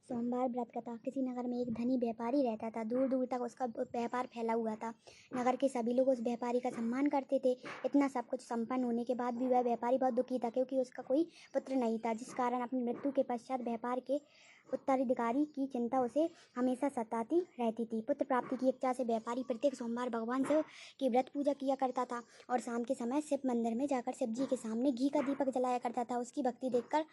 सोमवार व्रत कथा। किसी नगर में एक धनी व्यापारी रहता था। दूर दूर तक उसका व्यापार फैला हुआ था। नगर के सभी लोग उस व्यापारी का सम्मान करते थे। इतना सब कुछ संपन्न होने के बाद भी वह व्यापारी बहुत दुखी था, क्योंकि उसका कोई पुत्र नहीं था, जिस कारण अपनी मृत्यु के पश्चात व्यापार के उत्तराधिकारी की चिंता उसे हमेशा सताती रहती थी। पुत्र प्राप्ति की इच्छा से व्यापारी प्रत्येक सोमवार भगवान शिव की व्रत पूजा किया करता था और शाम के समय शिव मंदिर में जाकर शिव जी के सामने घी का दीपक जलाया करता था। उसकी भक्ति देखकर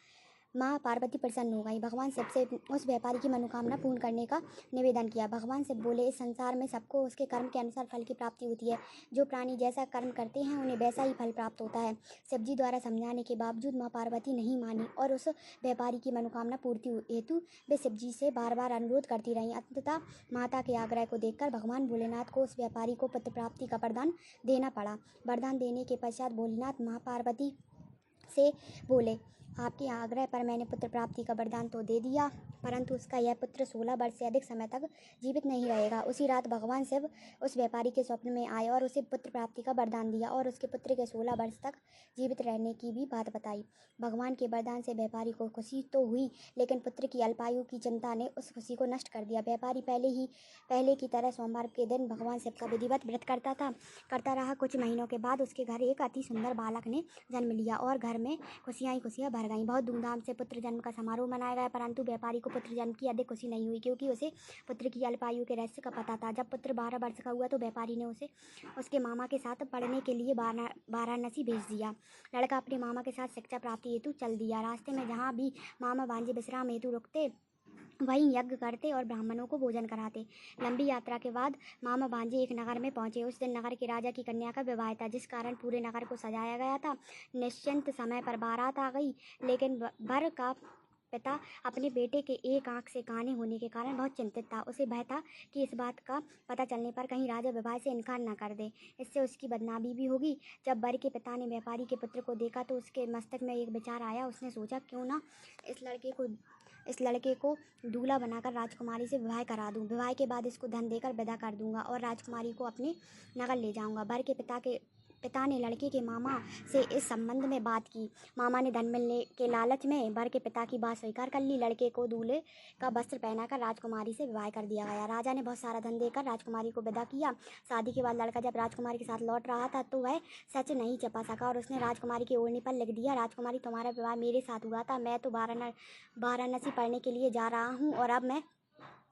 माँ पार्वती प्रसन्न हो गई। भगवान शिव से उस व्यापारी की मनोकामना पूर्ण करने का निवेदन किया। भगवान शिव बोले, इस संसार में सबको उसके कर्म के अनुसार फल की प्राप्ति होती है। जो प्राणी जैसा कर्म करते हैं उन्हें वैसा ही फल प्राप्त होता है। शिव जी द्वारा समझाने के बावजूद माँ पार्वती नहीं मानी और उस व्यापारी की मनोकामना पूर्ति हेतु वे शिव जी से बार बार अनुरोध करती रहीं। अंततः माता के आग्रह को देखकर भगवान भोलेनाथ को उस व्यापारी को पुत्र प्राप्ति का वरदान देना पड़ा। वरदान देने के पश्चात भोलेनाथ माँ पार्वती से बोले, आपके आग्रह पर मैंने पुत्र प्राप्ति का वरदान तो दे दिया, परंतु उसका यह पुत्र 16 वर्ष से अधिक समय तक जीवित नहीं रहेगा। उसी रात भगवान शिव उस व्यापारी के स्वप्न में आए और उसे पुत्र प्राप्ति का वरदान दिया और उसके पुत्र के 16 वर्ष तक जीवित रहने की भी बात बताई। भगवान के वरदान से व्यापारी को खुशी तो हुई, लेकिन पुत्र की अल्पायु की चिंता ने उस खुशी को नष्ट कर दिया। व्यापारी पहले की तरह सोमवार के दिन भगवान शिव का विधिवत व्रत करता रहा। कुछ महीनों के बाद उसके घर एक अति सुंदर बालक ने जन्म लिया और घर में खुशियां ही खुशियां भर गईं। बहुत धूमधाम से पुत्र जन्म का समारोह मनाया गया, परंतु व्यापारी को पुत्र जन्म की अधिक खुशी नहीं हुई, क्योंकि उसे पुत्र की अल्पायु के रहस्य का पता था। जब पुत्र 12 वर्ष का हुआ तो व्यापारी ने उसे उसके मामा के साथ पढ़ने के लिए वाराणसी भेज दिया। लड़का अपने मामा के साथ शिक्षा प्राप्ति हेतु चल दिया। रास्ते में जहाँ भी मामा भांजे विश्राम हेतु रुकते, वहीं यज्ञ करते और ब्राह्मणों को भोजन कराते। लंबी यात्रा के बाद मामा भांजे एक नगर में पहुंचे। उस दिन नगर के राजा की कन्या का विवाह था, जिस कारण पूरे नगर को सजाया गया था। निश्चिंत समय पर बारात आ गई, लेकिन वर का पिता अपने बेटे के एक आंख से काने होने के कारण बहुत चिंतित था। उसे भय था कि इस बात का पता चलने पर कहीं राजा विवाह से इनकार न कर दे, इससे उसकी बदनामी भी होगी। जब वर के पिता ने व्यापारी के पुत्र को देखा तो उसके मस्तक में एक विचार आया। उसने सोचा, क्यों ना इस लड़के को दूल्हा बनाकर राजकुमारी से विवाह करा दूं। विवाह के बाद इसको धन देकर विदा कर दूंगा और राजकुमारी को अपने नगर ले जाऊंगा। वर के पिता ने लड़के के मामा से इस संबंध में बात की। मामा ने धन मिलने के लालच में वर के पिता की बात स्वीकार कर ली। लड़के को दूल्हे का वस्त्र पहनाकर राजकुमारी से विवाह कर दिया गया। राजा ने बहुत सारा धन देकर राजकुमारी को विदा किया। शादी के बाद लड़का जब राजकुमारी के साथ लौट रहा था तो वह सच नहीं छिपा सका और उसने राजकुमारी की ओढ़नी पर लिख दिया, राजकुमारी, तुम्हारा विवाह मेरे साथ हुआ था। मैं तो वाराणसी पढ़ने के लिए जा रहा हूँ और अब मैं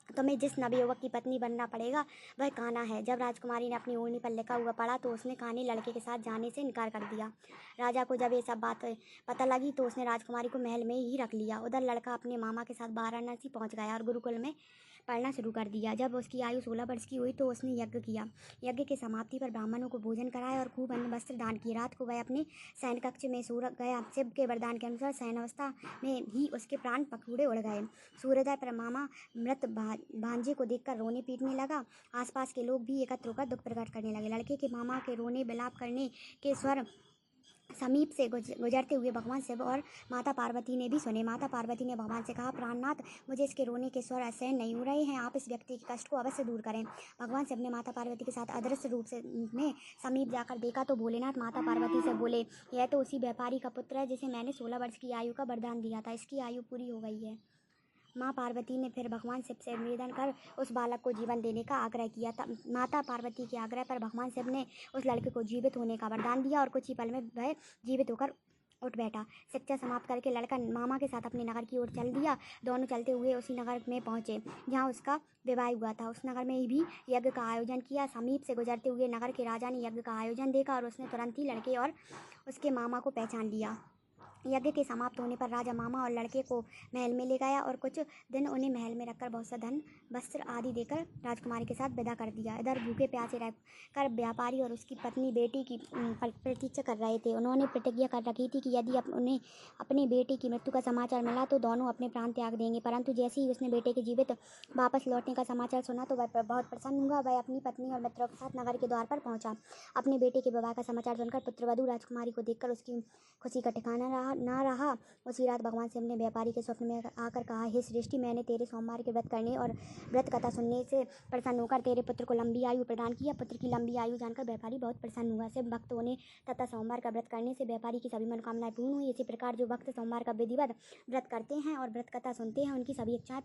तुम्हें जिस नवयुवक की पत्नी बनना पड़ेगा वह कान्हा है। जब राजकुमारी ने अपनी ओढ़नी पर लिखा हुआ पढ़ा तो उसने कान्हे लड़के के साथ जाने से इनकार कर दिया। राजा को जब ये सब बात पता लगी तो उसने राजकुमारी को महल में ही रख लिया। उधर लड़का अपने मामा के साथ वाराणसी पहुंच गया और गुरुकुल में पढ़ना शुरू कर दिया। जब उसकी आयु 16 वर्ष की हुई तो उसने यज्ञ किया। यज्ञ की समाप्ति पर ब्राह्मणों को भोजन कराया और खूब अन्न वस्त्र दान किए। रात को वह अपने शयन कक्ष में सो गया। शिव के वरदान के अनुसार शयनावस्था में ही उसके प्राण पखेरु उड़ गए। सूर्योदय पर मामा मृत भांजे को देखकर रोने पीटने लगा। आसपास के लोग भी एकत्र होकर दुख प्रकट करने लगे। लड़के के मामा के रोने विलाप करने के स्वर समीप से गुजरते हुए भगवान शिव और माता पार्वती ने भी सुने। माता पार्वती ने भगवान से कहा, प्राणनाथ, मुझे इसके रोने के स्वर असहन नहीं हो रहे हैं, आप इस व्यक्ति के कष्ट को अवश्य दूर करें। भगवान शिव ने माता पार्वती के साथ अदृश्य रूप से में समीप जाकर देखा तो भोलेनाथ माता पार्वती से बोले, यह तो उसी व्यापारी का पुत्र है जिसे मैंने 16 वर्ष की आयु का वरदान दिया था। इसकी आयु पूरी हो गई है। माँ पार्वती ने फिर भगवान शिव से निवेदन कर उस बालक को जीवन देने का आग्रह किया था। माता पार्वती के आग्रह पर भगवान शिव ने उस लड़के को जीवित होने का वरदान दिया और कुछ ही पल में वह जीवित होकर उठ बैठा। शिक्षा समाप्त करके लड़का मामा के साथ अपने नगर की ओर चल दिया। दोनों चलते हुए उसी नगर में पहुंचे जहां उसका विवाह हुआ था। उस नगर में भी यज्ञ का आयोजन किया। समीप से गुजरते हुए नगर के राजा ने यज्ञ का आयोजन देखा और उसने तुरंत ही लड़के और उसके मामा को पहचान लिया। यज्ञ के समाप्त होने पर राजा मामा और लड़के को महल में ले गया और कुछ दिन उन्हें महल में रखकर बहुत सा धन वस्त्र आदि देकर राजकुमारी के साथ विदा कर दिया। इधर भूखे प्यासे रहकर व्यापारी और उसकी पत्नी बेटी की प्रतीक्षा कर रहे थे। उन्होंने प्रतिज्ञा कर रखी थी कि यदि उन्हें अपने बेटे की मृत्यु का समाचार मिला तो दोनों अपने प्राण त्याग देंगे। परंतु जैसे ही उसने बेटे के जीवित वापस लौटने का समाचार सुना तो वह बहुत प्रसन्न हुआ। वह अपनी पत्नी और मित्रों के साथ नगर के द्वार पर पहुंचा। अपने बेटे के विवाह का समाचार सुनकर पुत्रवधू राजकुमारी को देखकर उसकी खुशी का ठिकाना ना रहा। उसी रात भगवान शिव ने व्यापारी के स्वप्न में आकर कहा, हे श्रेष्ठी, मैंने तेरे सोमवार के व्रत करने और व्रत कथा सुनने से प्रसन्न होकर तेरे पुत्र को लंबी आयु प्रदान किया। पुत्र की लंबी आयु जानकर व्यापारी बहुत प्रसन्न हुआ। शिव भक्त होने तथा सोमवार का व्रत करने से व्यापारी की सभी मनोकामनाएं पूर्ण हुई। इसी प्रकार जो भक्त सोमवार का विधिवत व्रत करते हैं और व्रत कथा सुनते हैं उनकी सभी इच्छाएं